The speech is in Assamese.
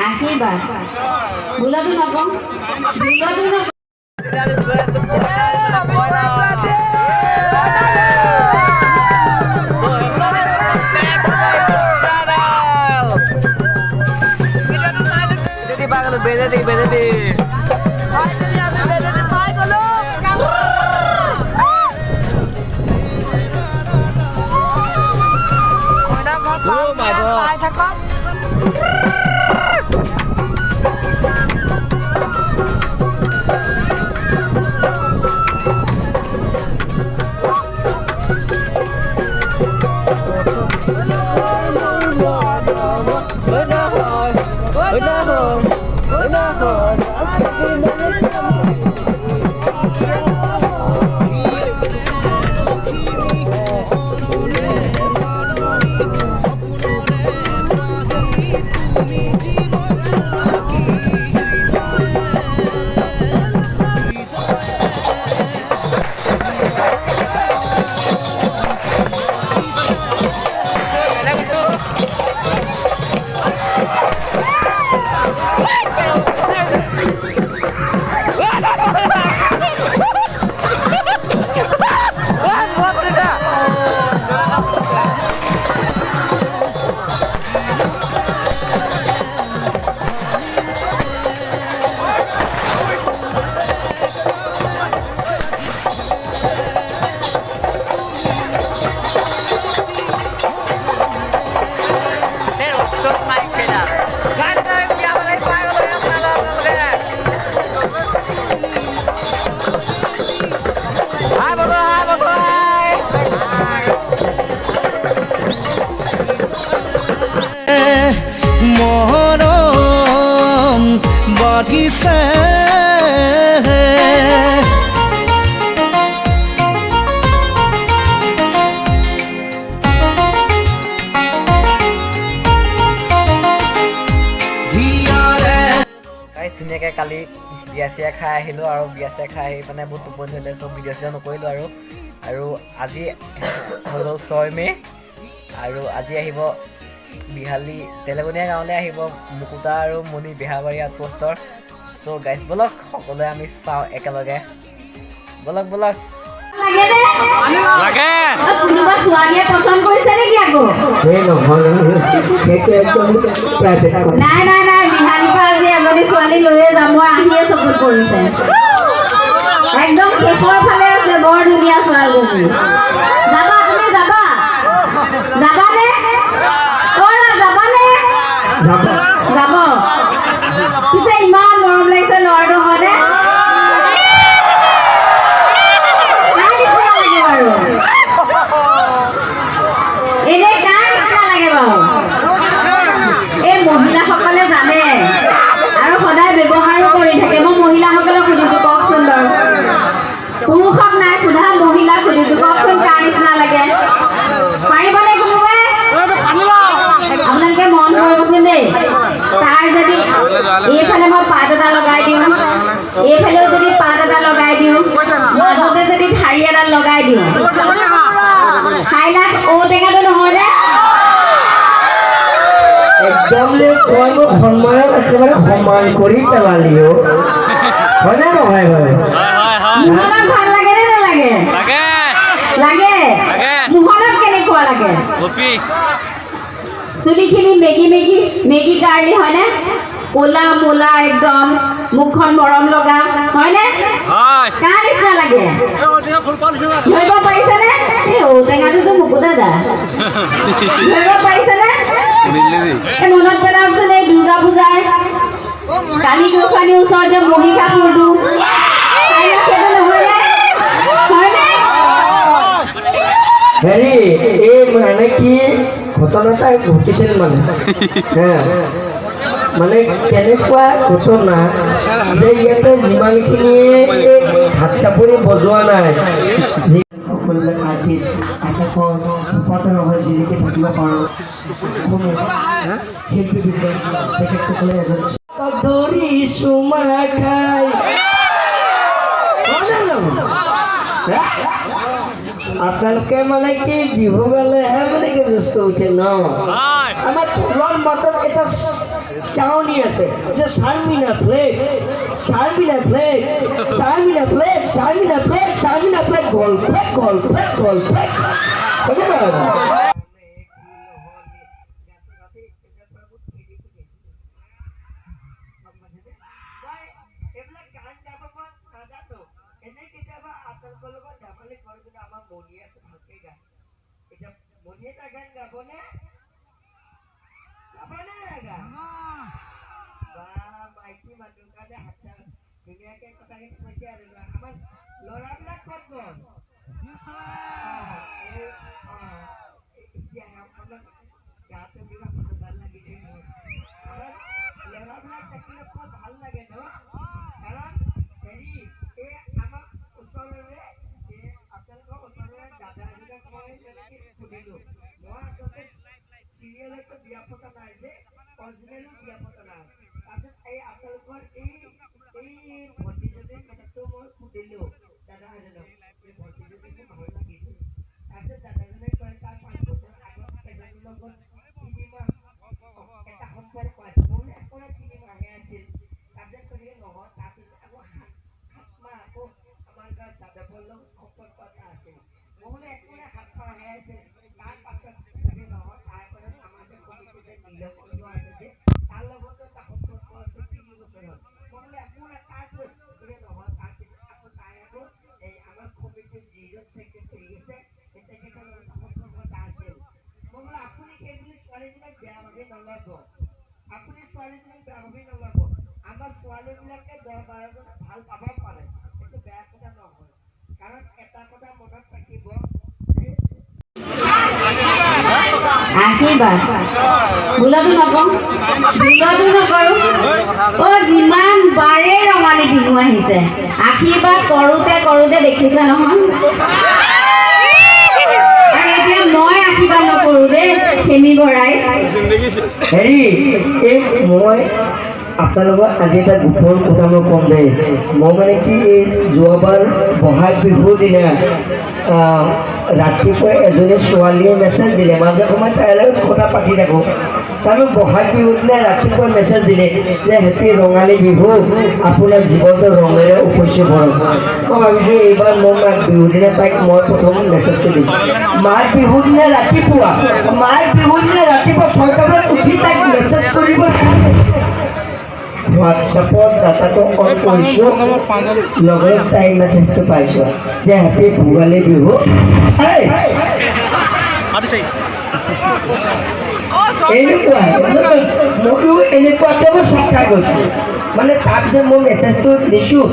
আশীর্বাদ ভুলতো নকওঁ ভুলতো নকওঁ বেজে বাঢ়িছে ধুনীয়াকৈ কালি বিয়া চিয়া খাই আহিলোঁ আৰু বিয়া চিয়া খাই আহি মানে বহুত টোপনি ধৰিলে চব ভিডিঅ' চিডিঅ' নকৰিলোঁ আৰু আজি হৈ গ'ল 6 মে' আৰু আজি আহিব বিহালী তেলেগনীয়া গাঁৱলৈ আহিব মুকুতা আৰু মণি বেহাবাৰী আউটপোষ্টৰ চ' গাইজ বলক সকলোৱে আমি চাওঁ একেলগে বলক বলক লাগে কোনোবা ছোৱালীয়ে পছন্দ কৰিছে নেকি আকৌ নাই নাই নাই বিহালী পৰা আজি এজনী ছোৱালী লৈয়ে যাম মই আহিয়ে চকুত পৰিছে একদম শেষৰ ফালে আছে বৰ ধুনীয়া ছোৱালীজনী যাবা তুমি যাবা যাবানে যাব পিছে ইমান মৰম লাগিছে ল'ৰাটো হয়নে এনেই কাৰ নিচিনা লাগে বাৰু এই মহিলাসকলে জানে আৰু সদায় ব্যৱহাৰো কৰি থাকে মই মহিলাসকলক সুধিছোঁ কওকচোন বাৰু পুৰুষক নাই সোধা মহিলাক সুধিছোঁ কওকচোন কাৰ নিচিনা লাগে পাৰিবনে কোনোবাই আপোনালোকে মন কৰিবচোন দেই তাৰ যদি এইফালে মই পাত এটা লগাই দিওঁ এইফালেও যদি পাত এটা লগাই দিওঁ মাজতে যদি ঠাৰি এডাল লগাই দিওঁ খাইলাক ঔটেঙাটো নহয়নে একদম সন্মানত একেবাৰে সমান কৰি পেলালিও হয়নে নহয় হয় মোহনত ভাল লাগে নে নালাগে লাগে মোহনত কেনেকুৱা লাগে চুলিখিনি মেগি গাৰ্লি হয়নে ক'লা মোলা একদম মুখখন মৰম লগা হয়নে কাৰ নিচিনা লাগে ধৰিব পাৰিছেনে এই ঔটেঙাটোতো মুকুতা দা ধৰিব পাৰিছেনে মনত পেলাওকচোন এই দুৰ্গা পূজাৰ কালি গোসাঁনীৰ ওচৰত যে মহিষাসুৰটো হেৰি এই মানে কি ঘটনা এটা ঘটিছিল মানে মানে কেনেকুৱা ঘটনা যে ইয়াতে যিমানখিনিয়ে হাত চাপৰি বজোৱা নাই সকলোবিলাক আৰ্টিষ্ট আকাশৰ ওপৰতে নহয় জিলিকি থাকিব পাৰোঁ শিল্পী তেখেতসকলে এজন ধৰি চুমা খাই আপোনালোকে মানে কি বিহু গালেহে মানে কি জ্যেষ্ঠ উঠে ন আমাৰ ঢোলৰ মাতত এটা চাউনি আছে যে চাৰ্মিনা ফ্লেগ চাৰ্মিনা ফ্লেগ চাৰ্মিনা ফ্লেগ চাৰ্মিনা ফ্লেগ চাৰ্মিনা ফ্লেগ গল ফ্লেগ গল ফ্লেগ গল ফ্লেগ হয়নে নহয় আশীৰ্বাদ ভুলতো নকওঁ ভুলতো নকৰোঁ যিমান বাৰে ৰঙালী বিহু আহিছে আশীৰ্বাদ কৰোঁতে কৰোঁতে দেখিছে নহয় আৰু এতিয়া মই আশীৰ্বাদ নকৰোঁ দেই খেমি ভৰাই হেৰি এই মই আপোনালোকক আজি এটা গোপন কথা মই ক'ম দেই মই মানে কি এই যোৱাবাৰ বহাগ বিহুৰ দিনা ৰাতিপুৱা এজনী ছোৱালীয়ে মেছেজ দিলে মাজে সময়ে তাইৰ লগত কথা পাতি থাকোঁ তাৰমানে বহাগ বিহুৰ দিনা ৰাতিপুৱা মেছেজ দিলে যে হেপী ৰঙালী বিহু আপোনাৰ জীৱনটো ৰঙেৰে উপচি পৰক মই ভাবিছোঁ এইবাৰ মই মাঘ বিহুৰ দিনা তাইক মই প্ৰথম মেছেজটো দিম মাঘ বিহুৰ দিনা ৰাতিপুৱা 6টা বজাত উঠি তাইক মেছেজ কৰিব হোৱাটছএপত ডাটাটো অন কৰিছোঁ লগত তাই মেছেজটো পাইছোঁ যে হেপী ভোগালী বিহু এনেকুৱা ময়ো এনেকুৱাতে মই চক খাই গৈছোঁ মানে তাক যে মই মেছেজটো দিছোঁ